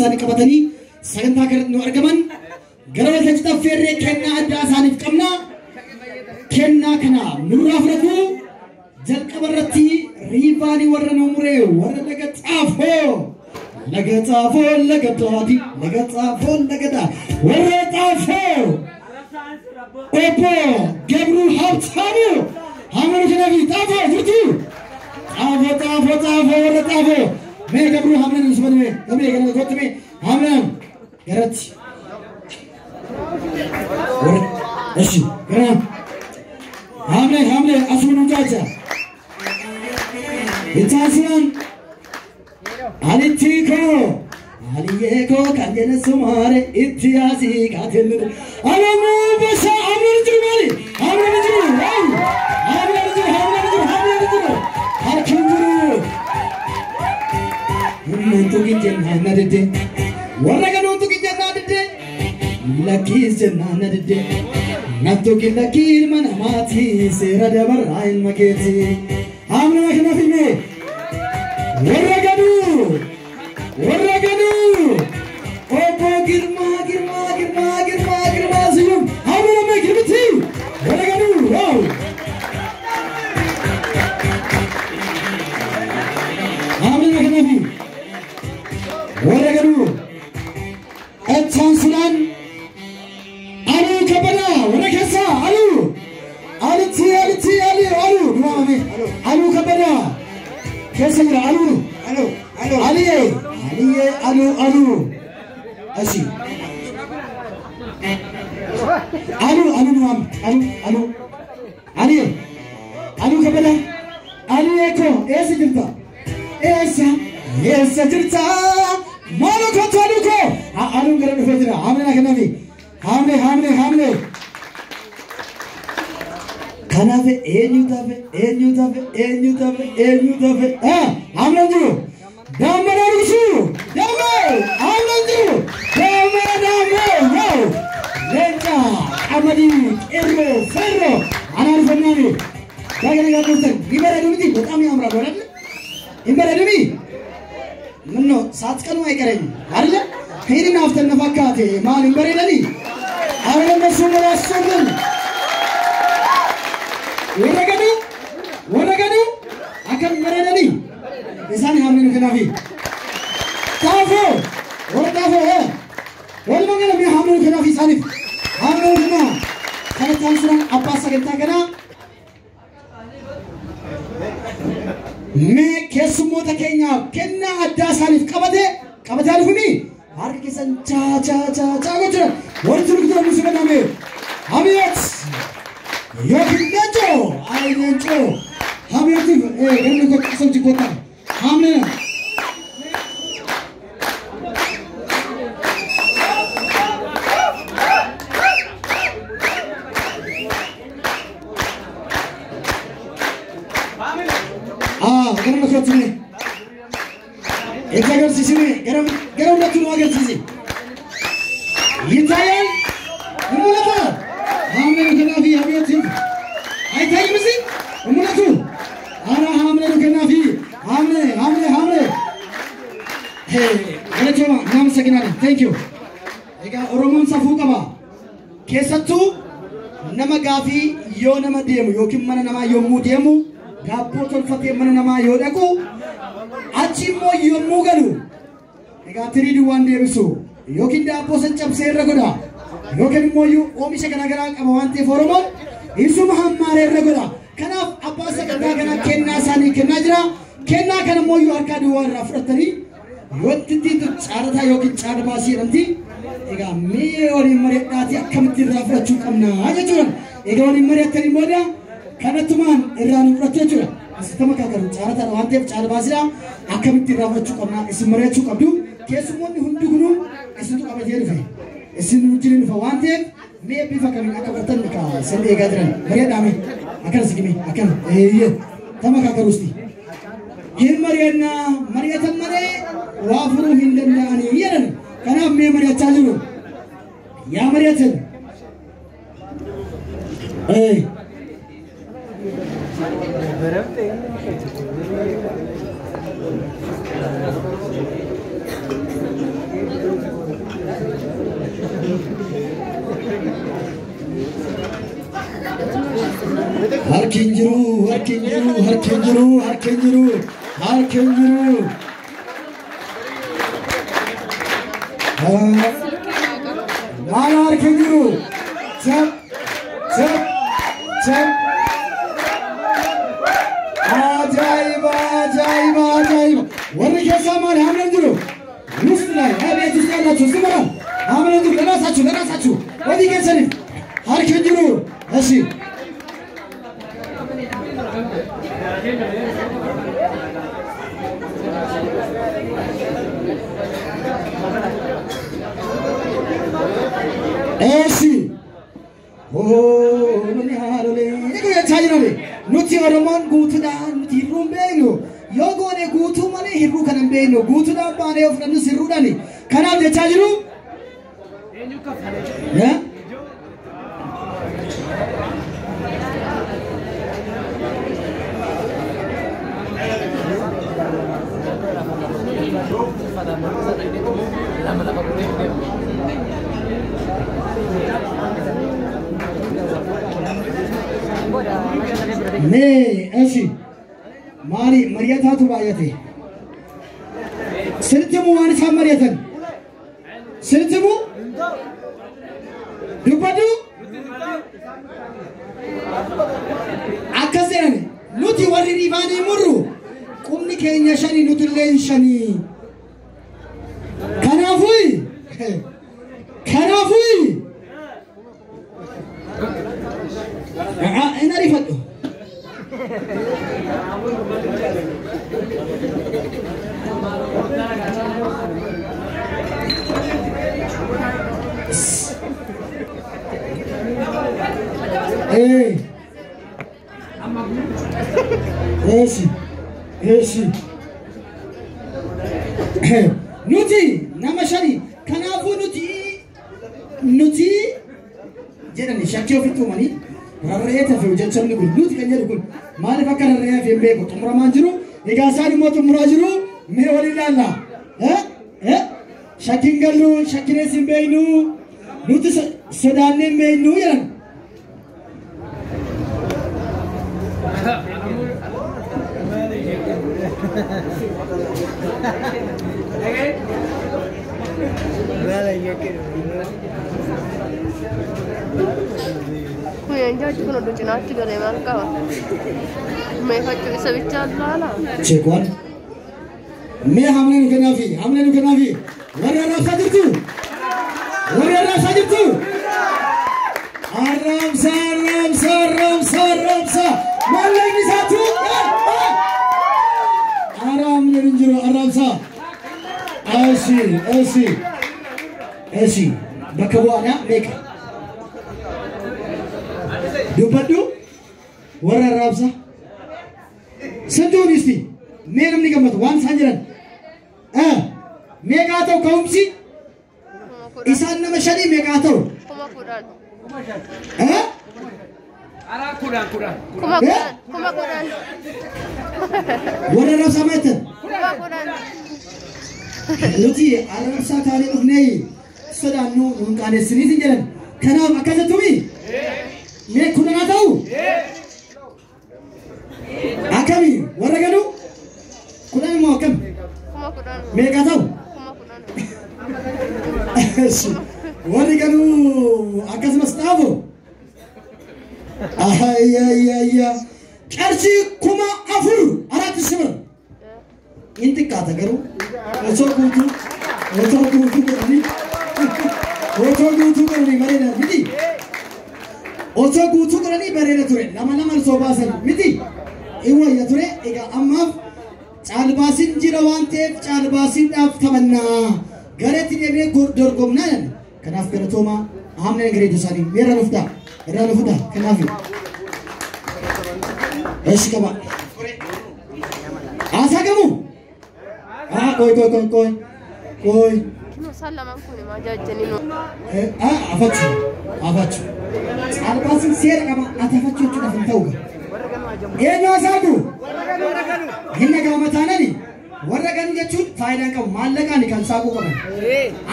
ساني كبتني سجنتا كرت نور كمان قرر تجتا فيرة كنا عدا ساني كمنا كنا كنا نورا فرتو جل كبرتي ريفاني ورا نمره ورا لقت عفو لقت عفو لقت عادي لقت عفو لقت ورا عفو أبو جبرو حبت هامو هامو كنا في عفو فرتو عفو ورا عفو मैं गबरू हमने निस्बत में कभी एक ना कोट में हमने गरत और ऐसी करा हमने असुन उचाचा इचासियन आलिथी को कंजन सुमारे इतिहासी काथिल अलमु बसा अमर जुमाली हर खंगुरु untuk jenna nadde waraga untuk jenna nadde lakis jenna nadde natuki lakil manamati serada barain maketi amna khna filme waragadu opo girma ziyum amna me girmati waragadu wow amna khna filme ورجلو التنسلان ألو كبلا وركسا ألو نوامي ألو كبلا كسر ألو أشي ألو نوام ألو كبلا أليكو إيش جرتا إيش جرتا مالو كتالوكو ألو كرن فجرا عاملنا كنافي حامله كنافي إنيو تافي عاملنا جو دامنا رسو عاملنا جو دامنا لنجا عمدي إرو فرو أنا الفناني لكن أنا قلت إمبارح دومي بتأمي أمرا بورد إمبارح دومي منو سات كانوا يكرهني هارلا خيري نافتن نفكاتي مال إمبارح لني هارلا مسؤول راسون ورقانو أكمل إمبارح لني إنسان هامين كنافي تافو ولا مانغلا مي هامين كنافي سانيف هامين كنا كنا تانسران أبا سكتا كنا मैं केसुमो तकेन्या केन्ना अड्डा सालिफ कबते आलिफुनी हार किसन चा गोचर वरचुरुक तो मुसुबे नामे हमियत योगिनेचो आइनेचो हमियत गन्नु को कसमची कोता हमने गरम रखो तुम्हें एक जगह सीसी में गरम रखो अगर सीसी ये चाहिए उम्मीद है हमने कनाफी हमें थी आई था ये मसी उम्मीद है आना हमने कनाफी हमने हे गले चोमा नाम सकिनारी थैंक यू एक ओरोमन सफू कबा केसत्तु नमा गाफी यो नमा देमु यो किम मन नमा यो मु देमु गापो तोलफते मन नमा योदाको अचिमो योमु गलु एगा 3 1 देबिसु योकिन दापो संचप सेर रगोदा योकिन मोयु ओमिसे गनगरा कमवांते फोरमोन इसु महामारे रगोदा कना अपासे कदा गना केन्ना सानी केन्ना जरा केन्ना कन मोयु अरकादु वर रफरतरी योत्ति तो चारथा योकिन चारबासी रंती एगा मे ओरि मरे दाति अकमति रफरचु कमना आजचुन एगा ओरि मरे तरी मोदा كانتمان إيران برتجوا أستمع كارو چارة تروانتي چار بازيا أكمل رافرچو كمنا إسمريچو كابدو كيسمون هندو كنو إسنتو كابد يرفع إسنو جرين فوانتي مي بيفا كمين أكبرتن كا سندي قادرن مريا دامي أكن سكيمي أكن إيه تما كاروستي هين مريا تمري وافرو هندنا أني يرن كنا مي مريا تاجرو يا مريا تل إيه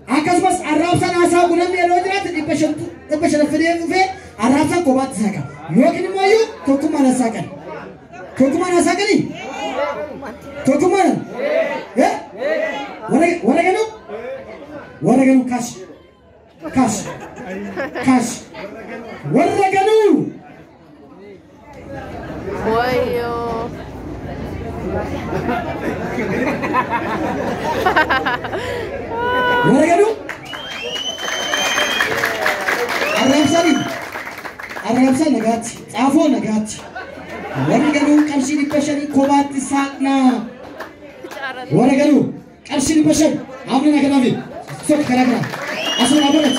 akkasumas arraabsaan haasaa gunamni yeroo jiraatu dhibba shan fidee dhufee arraabsaan kophaatti saaqa yookiin immoo iyyuu tokkummaan hasaaqan hasaaqanii tokkummaan warra ganuu kaas warra ganuu Wayo. warra ganuu arraabsaa nagaatti xaafoo nagaatti warra ganuu qarshii dhibba shanii kophaatti saaqnaa warra ganuu qarshii dhibba shan amni nagadaafi sok karaa asun abaras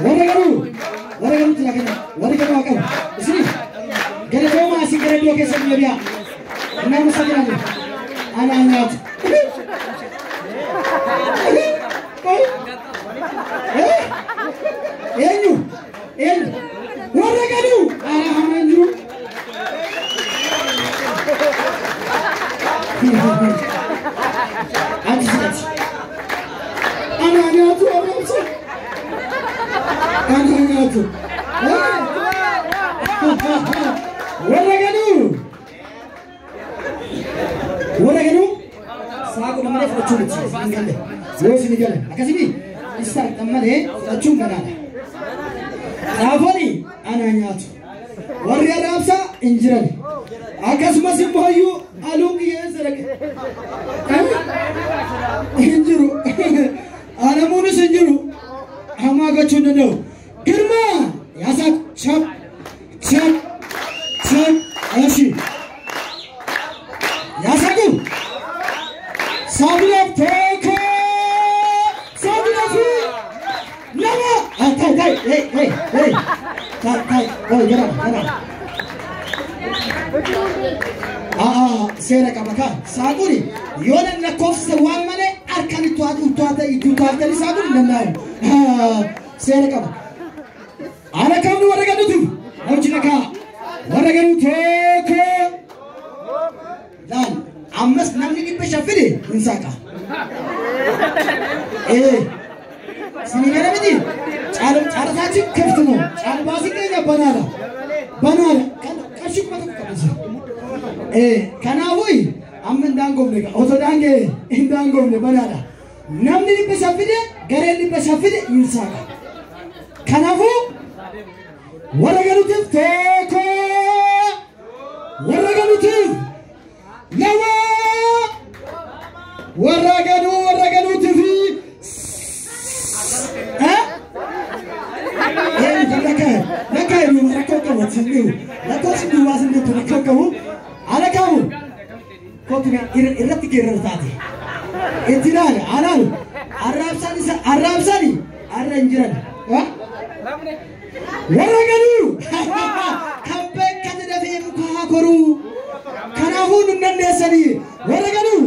warra ganuu tilakana warra ganuu akabu isini gada dooma asin gara doo keessatti nabiyaa nama sakiraani ana nyaatu eenyu warra ganuu ana hamaan jiru ati sidati ana nyaatu arraabsa ana nyaatu warra ganuu saaqu namni fudhachuu miti hin galle yoo isin galle akkasimi isa malee fudhachuun gadaadha xaafooni ana nyaatu warri arraabsa hin jiran akkasumas immoo iyyuu aluun qiyyeessa dhaqe hin jiru alamuunis hin jiru hamaa gochuu hin danda'u girma yaasaaq chap ashi yaasaaqu saabila tokko saabila fi lama tai oh jara seera qaba kan saaquni yoo nan lakkoofsa waan malee harkaan itti haatanii saaquun hin danda'amu seera qaba ana kamnu warra ganuutu namichi nakaa warra ganuu tokko laal ammas namni dhibba shan fide hin saaqa sinii gara miti caalasaachin kaftu moo caalbaasii keenya banaadha qarshii kuma tokko qabisa kanaafuu amma hin daangofne otoo daangee hin daangofne banaadha namni dhibba shan fide gareen dhibba shan fide hin saaqa kanaafuu warra ganuutiif tokko warra ganuutiif lama warra ganuutiif nakkaa iyyuu rakkoo qabu sinniu rakkoo sinniu waa sinniutu rakkoo qabu ana qabu kootina irratti geerrar taate itti ilaale anaalu arraabsani arra hin jiran warra ganuu kan beekkate dafee mukaa koruu kanaafuu nun dandeessanii warra ganuu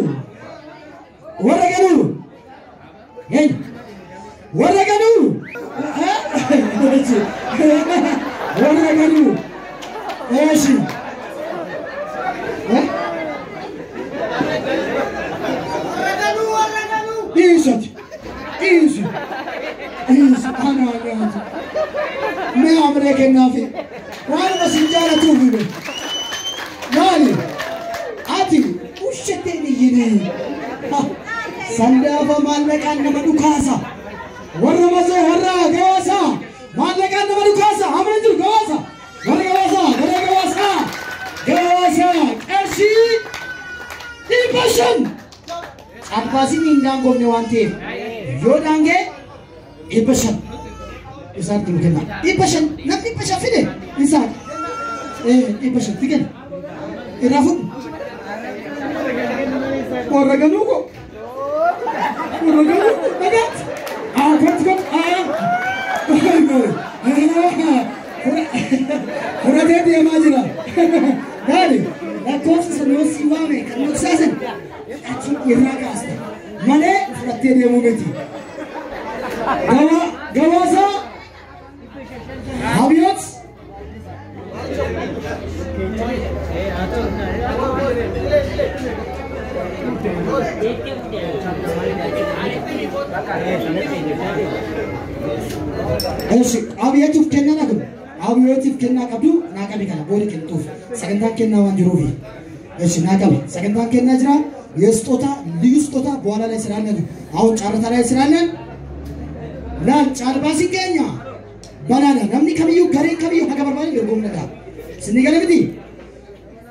warra ganuu eeshi Easy. Ana nyaatu. Mee amree kennaafi. Waan masin jaalatuuf hibe. Maali? Ati ushateen iyyini. Sandaafa maallaqaan nama dhukaasa. Warra masoo warra gawaasa. Maallaqaan nama dhukaasa. Amreen jiru gawaasa. Warra gawaasa. Gawaasa. Qarshii. Dhibba shan. Abbaasiin hin daangofne waan ta'eef yoo daangee dhibba shan isaatti hin kenna. Dhibba shan namni dhibba shan fide isaan dhibba shan fi kenna irraa fuudhu. Warra ganuu ko dhagaatti fudhatee deemaa jira. Gaali lakkoofsa sana yoo si waame kan nuqsaasan achi irraa kaasta malee fudhattee deemuu miti. Gawaasa Habiyat Eeshi abiyyatuuf kennaa naqu. Abiyyatuuf kennaa qabdu naa qabi kana boori kennuuf. Sagantaan kennaa waan jiruufi. Eeshi naa qabi. Sagantaan kennaa jira. የስጦታ ልዩ ስጦታ በኋላ ላይ ስላለን አሁን ጫርታ ላይ ስላለን ላል ጫልባ ሲገኛ ባናና namni kamiyyuu gareen kamiyyuu haga barbaade dorgomnadha sinni galamiti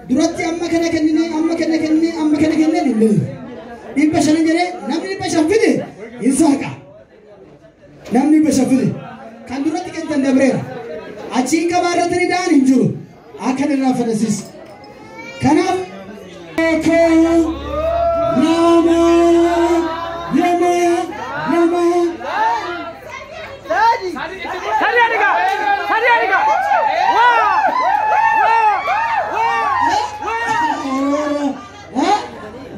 duratti amma kana kennee dhibba shanan jedhee namni dhibba shan fide hin saaqa namni dhibba shan fide kan duratti kentan dabreera achiin qabaarratti ni da'an hin jiru akka irraa fedhasis kanaaf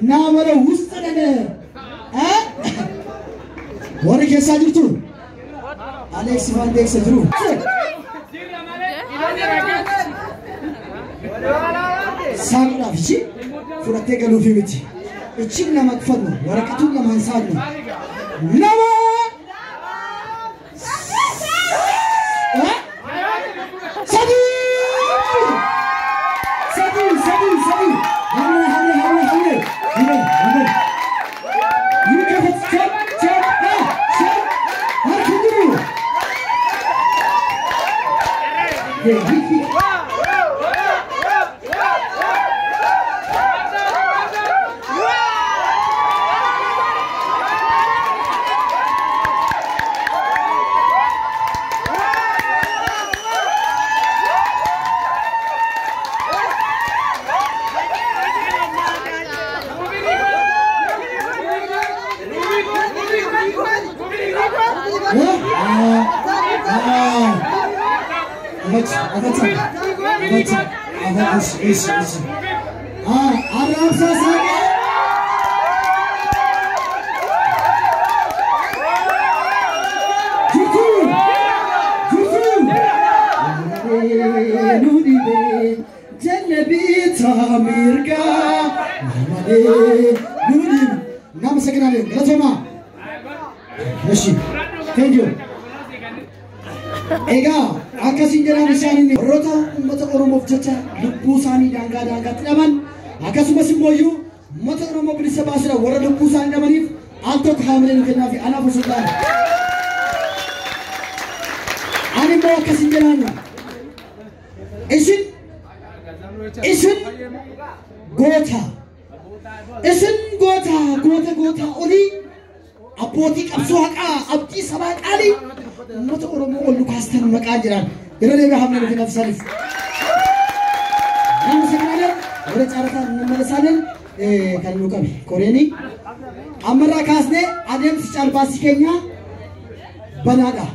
Nama la wusta dane wari kesa jirtu Alex Van Dijk sedru Sakra fichi furate galu fi miti ichim nama tfadno warakatun nama hansadno nama Sadi You can check what can you do? Thank you. Ega akkasiin jedhan isaanii warroota uummata Oromoof jecha lubbuu isaanii daangaatti dhaban akkasumas immoo uummata Oromoo bilisa baasuudhaaf warra lubbuu isaanii dhabaniif al tokko haamileen kennaa fi anaaf usuudhaan ani immoo akkasiin jedhan isin goota olii abbootii qabsoo haqaa abdii sabaa qaalii ummata Oromoo ol kaastan maqaan jiran yeroo deebi'ee hamna nuti nafsaaniif nama sagaalee warra caarataan namalasaalen kan nu qabe koreeni ammarraa kaasnee adeemsi caalbaasii keenya banaadha